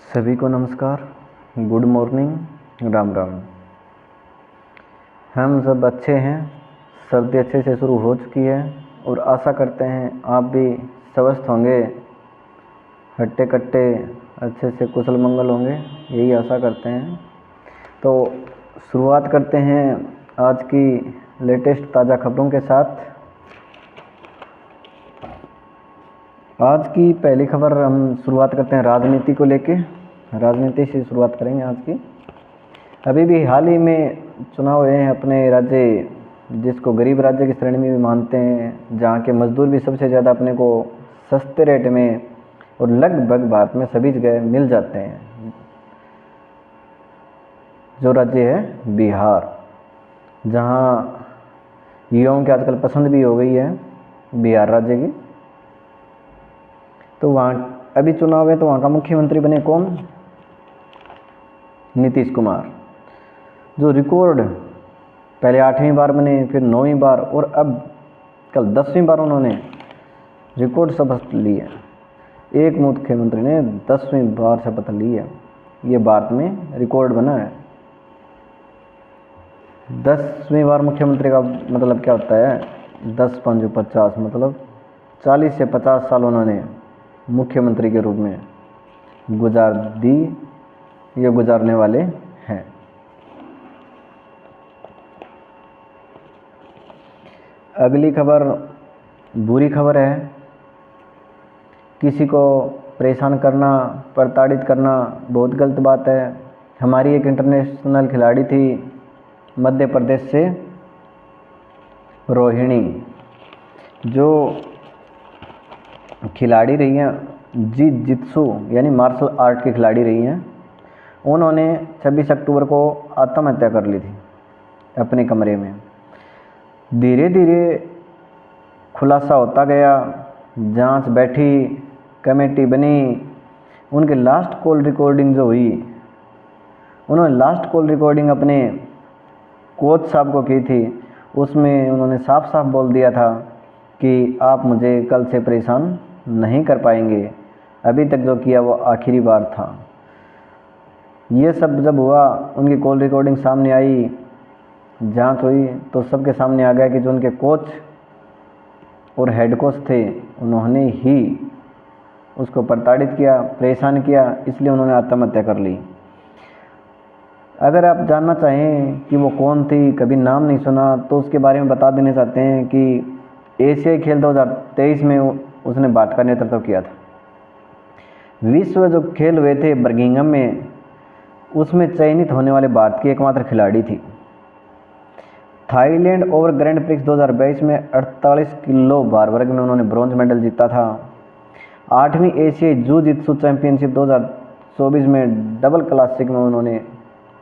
सभी को नमस्कार, गुड मॉर्निंग, राम राम। हम सब अच्छे हैं। सर्दी अच्छे से शुरू हो चुकी है और आशा करते हैं आप भी स्वस्थ होंगे, हट्टे कट्टे अच्छे से कुशल मंगल होंगे, यही आशा करते हैं। तो शुरुआत करते हैं आज की लेटेस्ट ताज़ा खबरों के साथ। आज की पहली खबर हम शुरुआत करते हैं राजनीति को लेके। राजनीति से शुरुआत करेंगे आज की। अभी भी हाल ही में चुनाव हुए हैं अपने राज्य, जिसको गरीब राज्य की श्रेणी में भी मानते हैं, जहाँ के मजदूर भी सबसे ज़्यादा अपने को सस्ते रेट में और लगभग भारत में सभी जगह मिल जाते हैं। जो राज्य है बिहार, जहाँ युवाओं की आजकल पसंद भी हो गई है बिहार राज्य की। तो वहाँ अभी चुनाव है, तो वहाँ का मुख्यमंत्री बने कौन? नीतीश कुमार, जो रिकॉर्ड पहले 8वीं बार बने, फिर 9वीं बार और अब कल 10वीं बार उन्होंने रिकॉर्ड शपथ ली है। एक मुख्यमंत्री ने 10वीं बार शपथ ली है, ये भारत में रिकॉर्ड बना है। 10वीं बार मुख्यमंत्री का मतलब क्या होता है? 10 5 50, मतलब 40 से 50 साल उन्होंने मुख्यमंत्री के रूप में गुजार दी, ये गुजारने वाले हैं। अगली खबर बुरी खबर है। किसी को परेशान करना, प्रताड़ित करना बहुत गलत बात है। हमारी एक इंटरनेशनल खिलाड़ी थी मध्य प्रदेश से, रोहिणी, जो खिलाड़ी रही हैं जित्सु यानी मार्शल आर्ट की खिलाड़ी रही हैं। उन्होंने 26 अक्टूबर को आत्महत्या कर ली थी अपने कमरे में। धीरे धीरे खुलासा होता गया, जांच बैठी, कमेटी बनी। उनके लास्ट कॉल रिकॉर्डिंग जो हुई, उन्होंने लास्ट कॉल रिकॉर्डिंग अपने कोच साहब को की थी। उसमें उन्होंने साफ साफ बोल दिया था कि आप मुझे कल से परेशान नहीं कर पाएंगे, अभी तक जो किया वो आखिरी बार था। ये सब जब हुआ, उनकी कॉल रिकॉर्डिंग सामने आई, जांच हुई, तो सबके सामने आ गया कि जो उनके कोच और हेड कोच थे, उन्होंने ही उसको प्रताड़ित किया, परेशान किया, इसलिए उन्होंने आत्महत्या कर ली। अगर आप जानना चाहें कि वो कौन थी, कभी नाम नहीं सुना, तो उसके बारे में बता देना चाहते हैं कि एशियाई खेल 2023 में उसने भारत का नेतृत्व किया था। विश्व जो खेल हुए थे बर्मिंघम में, उसमें चयनित होने वाले भारत की एकमात्र खिलाड़ी थी। थाईलैंड ओवर ग्रैंड प्रिक्स 2022 में 48 किलो भार वर्ग में उन्होंने ब्रॉन्ज मेडल जीता था। 8वीं एशियाई जू जित्सु चैंपियनशिप 2024 में डबल क्लासिक में उन्होंने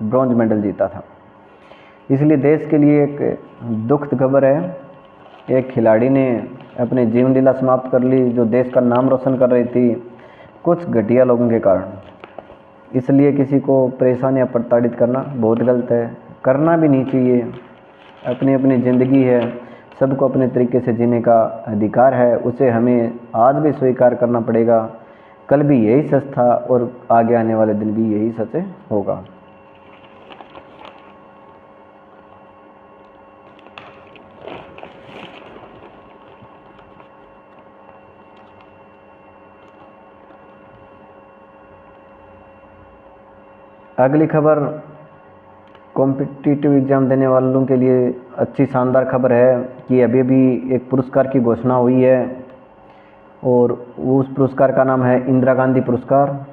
ब्रॉन्ज मेडल जीता था। इसलिए देश के लिए एक दुखद खबर है, एक खिलाड़ी ने अपने जीवन लीला समाप्त कर ली, जो देश का नाम रोशन कर रही थी, कुछ घटिया लोगों के कारण। इसलिए किसी को परेशान या प्रताड़ित करना बहुत गलत है, करना भी नहीं चाहिए। अपनी अपनी ज़िंदगी है, सबको अपने तरीके से जीने का अधिकार है, उसे हमें आज भी स्वीकार करना पड़ेगा। कल भी यही सच था और आगे आने वाले दिन भी यही सच होगा। अगली खबर कॉम्पिटिटिव एग्ज़ाम देने वालों के लिए अच्छी शानदार खबर है कि अभी भी एक पुरस्कार की घोषणा हुई है, और उस पुरस्कार का नाम है इंदिरा गांधी पुरस्कार,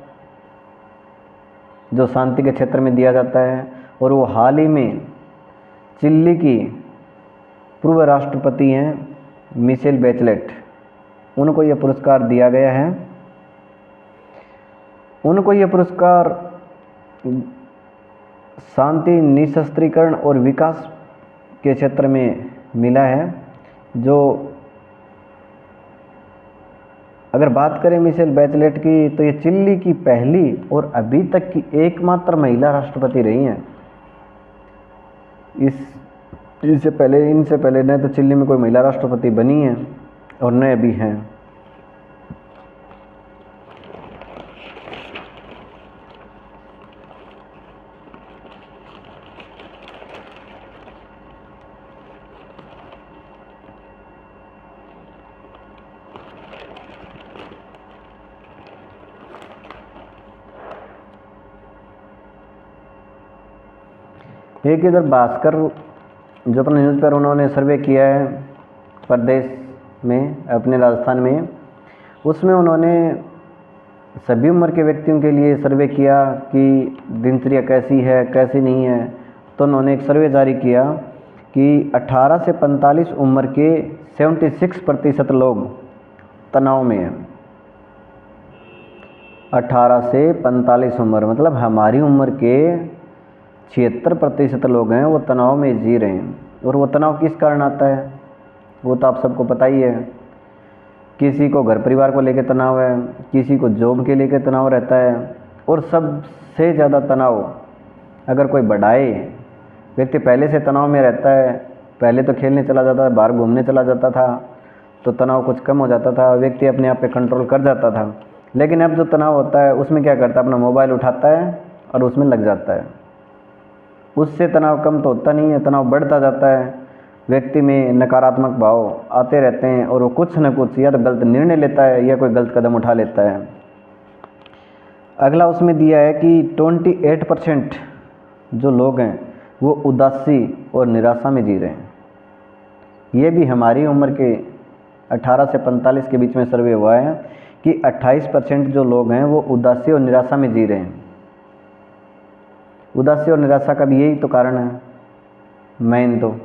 जो शांति के क्षेत्र में दिया जाता है। और वो हाल ही में चिली की पूर्व राष्ट्रपति हैं मिशेल बेचलेट, उनको ये पुरस्कार दिया गया है। उनको ये पुरस्कार शांति, निशस्त्रीकरण और विकास के क्षेत्र में मिला है। जो अगर बात करें मिशेल बेचलेट की, तो ये चिली की पहली और अभी तक की एकमात्र महिला राष्ट्रपति रही हैं। इनसे पहले न तो चिली में कोई महिला राष्ट्रपति बनी है और न अभी हैं। एक इधर भास्कर जो अपना न्यूज़पेपर उन्होंने सर्वे किया है प्रदेश में, अपने राजस्थान में, उसमें उन्होंने सभी उम्र के व्यक्तियों के लिए सर्वे किया कि दिनचर्या कैसी है कैसी नहीं है। तो उन्होंने एक सर्वे जारी किया कि 18 से 45 उम्र के 76% लोग तनाव में हैं। 18 से 45 उम्र मतलब हमारी उम्र के 76% लोग हैं वो तनाव में जी रहे हैं। और वो तनाव किस कारण आता है वो तो आप सबको पता ही है। किसी को घर परिवार को लेकर तनाव है, किसी को जॉब के लेकर तनाव रहता है, और सबसे ज़्यादा तनाव अगर कोई बढ़ाए, व्यक्ति पहले से तनाव में रहता है, पहले तो खेलने चला जाता था, बाहर घूमने चला जाता था तो तनाव कुछ कम हो जाता था, व्यक्ति अपने आप पे कंट्रोल कर जाता था। लेकिन अब जो तनाव होता है उसमें क्या करता है, अपना मोबाइल उठाता है और उसमें लग जाता है। उससे तनाव कम तो होता नहीं है, तनाव बढ़ता जाता है। व्यक्ति में नकारात्मक भाव आते रहते हैं और वो कुछ न कुछ या तो गलत निर्णय लेता है या कोई गलत कदम उठा लेता है। अगला उसमें दिया है कि 28% जो लोग हैं वो उदासी और निराशा में जी रहे हैं। ये भी हमारी उम्र के 18 से 45 के बीच में सर्वे हुआ है कि 28% जो लोग हैं वो उदासी और निराशा में जी रहे हैं। उदासी और निराशा का भी यही तो कारण है मेन तो।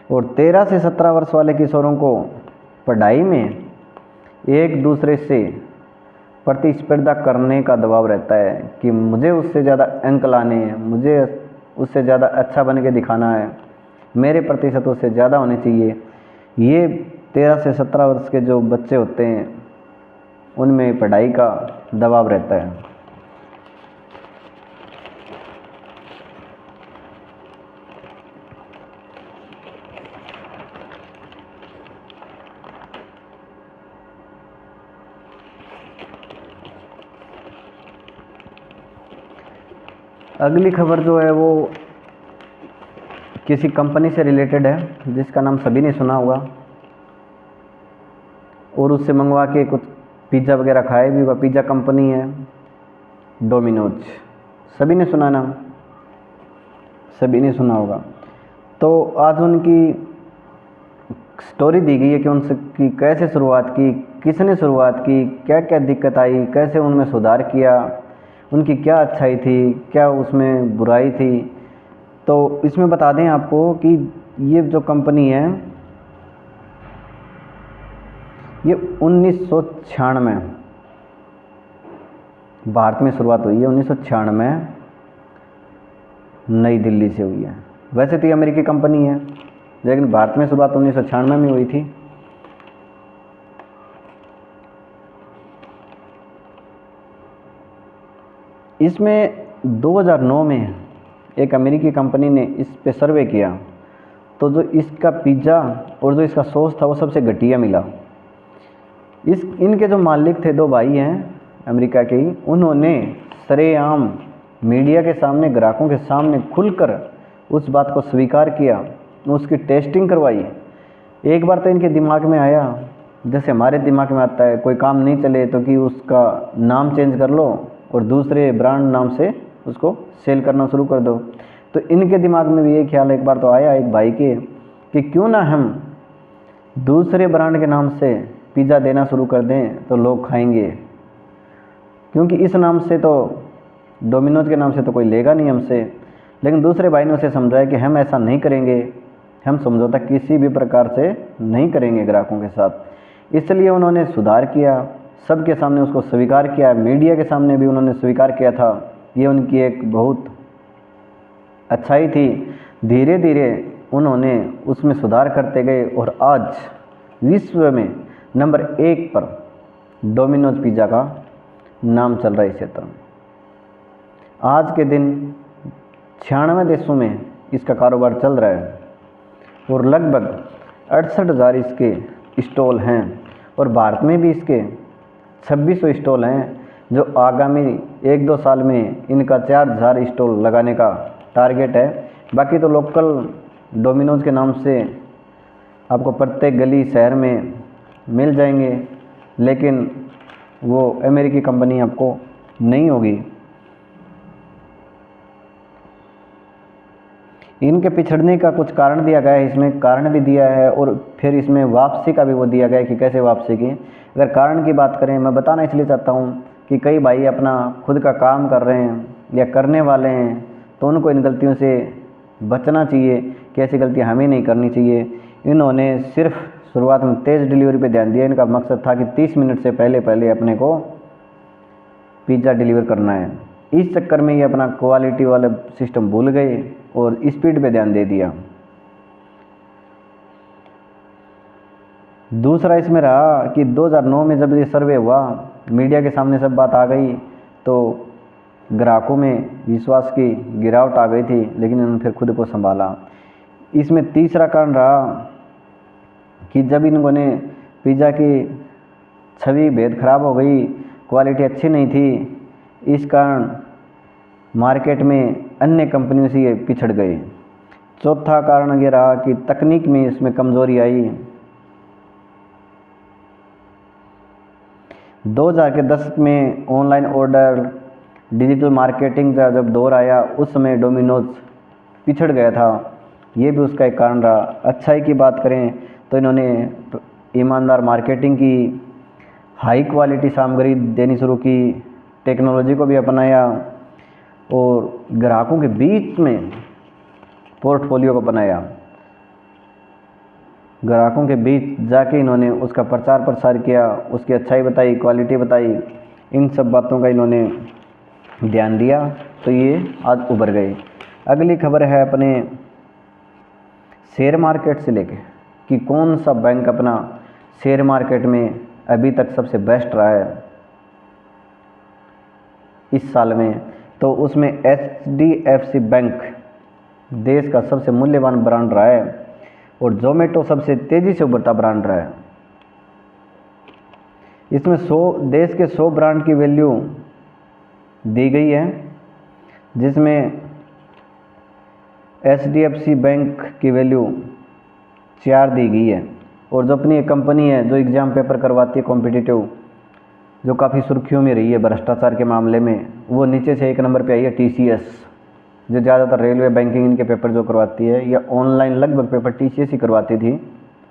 और 13 से 17 वर्ष वाले किशोरों को पढ़ाई में एक दूसरे से प्रतिस्पर्धा करने का दबाव रहता है कि मुझे उससे ज़्यादा अंक लाने हैं, मुझे उससे ज़्यादा अच्छा बन के दिखाना है, मेरे प्रतिशत उससे ज़्यादा होने चाहिए। ये 13 से 17 वर्ष के जो बच्चे होते हैं उनमें पढ़ाई का दबाव रहता है। अगली खबर जो है वो किसी कंपनी से रिलेटेड है जिसका नाम सभी ने सुना होगा, और उससे मंगवा के कुछ पिज़्ज़ा वगैरह खाए भी होगा। पिज़्ज़ा कंपनी है डोमिनोज, सभी ने सुना नाम, सभी ने सुना होगा। तो आज उनकी स्टोरी दी गई है कि उनकी कैसे शुरुआत की, किसने शुरुआत की, क्या क्या दिक्कत आई, कैसे उनमें सुधार किया, उनकी क्या अच्छाई थी, क्या उसमें बुराई थी। तो इसमें बता दें आपको कि ये जो कंपनी है ये 1996 भारत में शुरुआत हुई है। 1996 नई दिल्ली से हुई है। वैसे तो ये अमेरिकी कंपनी है लेकिन भारत में शुरुआत 1996 में हुई थी। इसमें 2009 में एक अमेरिकी कंपनी ने इस पे सर्वे किया तो जो इसका पिज़्ज़ा और जो इसका सॉस था वो सबसे घटिया मिला। इनके जो मालिक थे, दो भाई हैं अमेरिका के ही, उन्होंने सरेआम मीडिया के सामने, ग्राहकों के सामने खुलकर उस बात को स्वीकार किया, उसकी टेस्टिंग करवाई। एक बार तो इनके दिमाग में आया, जैसे हमारे दिमाग में आता है कोई काम नहीं चले तो कि उसका नाम चेंज कर लो और दूसरे ब्रांड नाम से उसको सेल करना शुरू कर दो। तो इनके दिमाग में भी ये ख्याल एक बार तो आया एक भाई के कि क्यों ना हम दूसरे ब्रांड के नाम से पिज़्ज़ा देना शुरू कर दें तो लोग खाएंगे, क्योंकि इस नाम से तो डोमिनोज के नाम से तो कोई लेगा नहीं हमसे। लेकिन दूसरे भाई ने उसे समझाया कि हम ऐसा नहीं करेंगे, हम समझौता किसी भी प्रकार से नहीं करेंगे ग्राहकों के साथ। इसलिए उन्होंने सुधार किया, सबके सामने उसको स्वीकार किया, मीडिया के सामने भी उन्होंने स्वीकार किया था। ये उनकी एक बहुत अच्छाई थी। धीरे धीरे उन्होंने उसमें सुधार करते गए और आज विश्व में नंबर 1 पर डोमिनोज पिज़्ज़ा का नाम चल रहा है इस क्षेत्र में। आज के दिन 96 देशों में इसका कारोबार चल रहा है और लगभग 68,000 इसके स्टॉल हैं और भारत में भी इसके 2600 स्टॉल हैं, जो आगामी 1-2 साल में इनका 4,000 स्टॉल लगाने का टारगेट है। बाकी तो लोकल डोमिनोज के नाम से आपको प्रत्येक गली शहर में मिल जाएंगे, लेकिन वो अमेरिकी कंपनी आपको नहीं होगी। इनके पिछड़ने का कुछ कारण दिया गया है, इसमें कारण भी दिया है और फिर इसमें वापसी का भी वो दिया गया है कि कैसे वापसी की। अगर कारण की बात करें, मैं बताना इसलिए चाहता हूँ कि कई भाई अपना खुद का काम कर रहे हैं या करने वाले हैं, तो उनको इन गलतियों से बचना चाहिए कि ऐसी गलतियाँ हमें नहीं करनी चाहिए। इन्होंने सिर्फ शुरुआत में तेज़ डिलीवरी पे ध्यान दिया। इनका मकसद था कि 30 मिनट से पहले अपने को पिज़्ज़ा डिलीवर करना है। इस चक्कर में ये अपना क्वालिटी वाला सिस्टम भूल गए और स्पीड पे ध्यान दे दिया। दूसरा इसमें रहा कि 2009 में जब ये सर्वे हुआ, मीडिया के सामने सब बात आ गई, तो ग्राहकों में विश्वास की गिरावट आ गई थी, लेकिन इन्होंने फिर खुद को संभाला। इसमें तीसरा कारण रहा कि जब इन्होंने पिज़्ज़ा की छवि बेहद ख़राब हो गई, क्वालिटी अच्छी नहीं थी, इस कारण मार्केट में अन्य कंपनियों से ये पिछड़ गए। चौथा कारण ये रहा कि तकनीक में इसमें कमज़ोरी आई। 2000 के दशक में ऑनलाइन ऑर्डर, डिजिटल मार्केटिंग का जब दौर आया, उस समय डोमिनोज पिछड़ गया था, ये भी उसका एक कारण रहा। अच्छाई की बात करें तो इन्होंने ईमानदार मार्केटिंग की, हाई क्वालिटी सामग्री देनी शुरू की, टेक्नोलॉजी को भी अपनाया और ग्राहकों के बीच में पोर्टफोलियो को बनाया। ग्राहकों के बीच जाके इन्होंने उसका प्रचार प्रसार किया, उसकी अच्छाई बताई, क्वालिटी बताई, इन सब बातों का इन्होंने ध्यान दिया, तो ये आज उभर गए। अगली खबर है अपने शेयर मार्केट से लेके कि कौन सा बैंक अपना शेयर मार्केट में अभी तक सबसे बेस्ट रहा है इस साल में। तो उसमें HDFC बैंक देश का सबसे मूल्यवान ब्रांड रहा है और जोमेटो सबसे तेज़ी से उभरता ब्रांड रहा है। इसमें देश के 100 ब्रांड की वैल्यू दी गई है, जिसमें HDFC बैंक की वैल्यू 4 दी गई है। और जो अपनी एक कंपनी है जो एग्ज़ाम पेपर करवाती है कॉम्पिटिटिव, जो काफ़ी सुर्खियों में रही है भ्रष्टाचार के मामले में, वो नीचे से 1 नंबर पे आई है TCS, जो ज़्यादातर रेलवे बैंकिंग इनके पेपर जो करवाती है, या ऑनलाइन लगभग पेपर TCS ही करवाती थी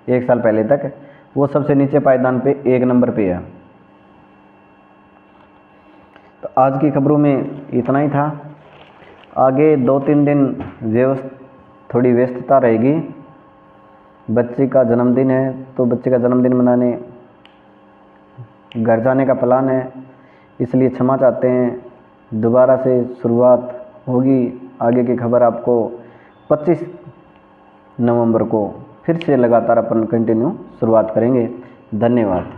1 साल पहले तक, वो सबसे नीचे पायदान पे 1 नंबर पे है। तो आज की खबरों में इतना ही था। आगे 2-3 दिन थोड़ी व्यस्तता रहेगी। बच्चे का जन्मदिन है, तो बच्चे का जन्मदिन मनाने घर जाने का प्लान है, इसलिए क्षमा चाहते हैं। दोबारा से शुरुआत होगी। आगे की खबर आपको 25 नवंबर को फिर से लगातार अपन कंटिन्यू शुरुआत करेंगे। धन्यवाद।